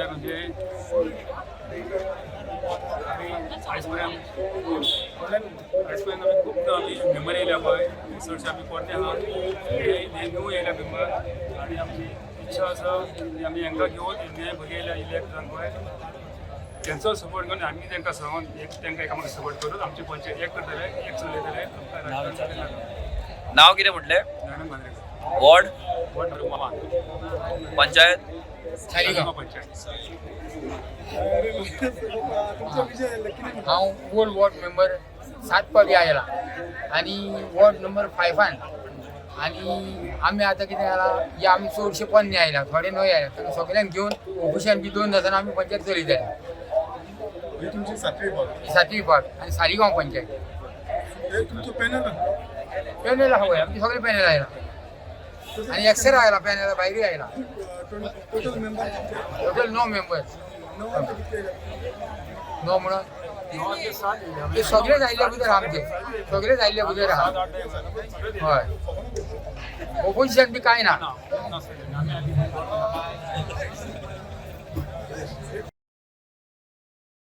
म्हणजे आजपर्यंत आम्ही खूप मेंबर येयल्या पळय चडशे आमी कोणे आहा न्यू येयल्या मेंबर आनी आमची इच्छा आसा की आमी हांकां घेवन हे भुरगे येयल्या इलेक्ट जावन पळय त्यांचो सपोर्ट करून आमी तांकां सांगून तांकां एकामेकाक सपोर्ट करून आमची पंचायत एक करतले एक चलयतले आमकां नाव कितें म्हटलें? Narayan Mandrekar ward ward number 1 panchayat Saligao panchayat हांव ओल्ड वॉर्ड मेंबर 7 पावटी आयला आनी वॉर्ड नंबर 5 आनी आमी आतां कितें जाला हे आमी चडशे पोन्ने आयला थोडे न्हय आयला ताका सगळ्यांक घेवन ऑफिशान बी 2 दिसांनी आमी पंचायत चलयताले ही तुमची 7वी फावट 7वी फावट आनी सालिगांव पंचायत हे तुमचं पॅनल पॅनल हवंय आमचे सगळे पॅनल आयला आनी एक्सर आयला पॅनल भायरूय आयला टोटल मेंबर टोटल 9 मेंबर्स 9 म्हणून ते सगळेच आयिल्ले भितर आमचे सगळेच आयिल्ले भितर आहा हय ऑपोजिशन बी कांय ना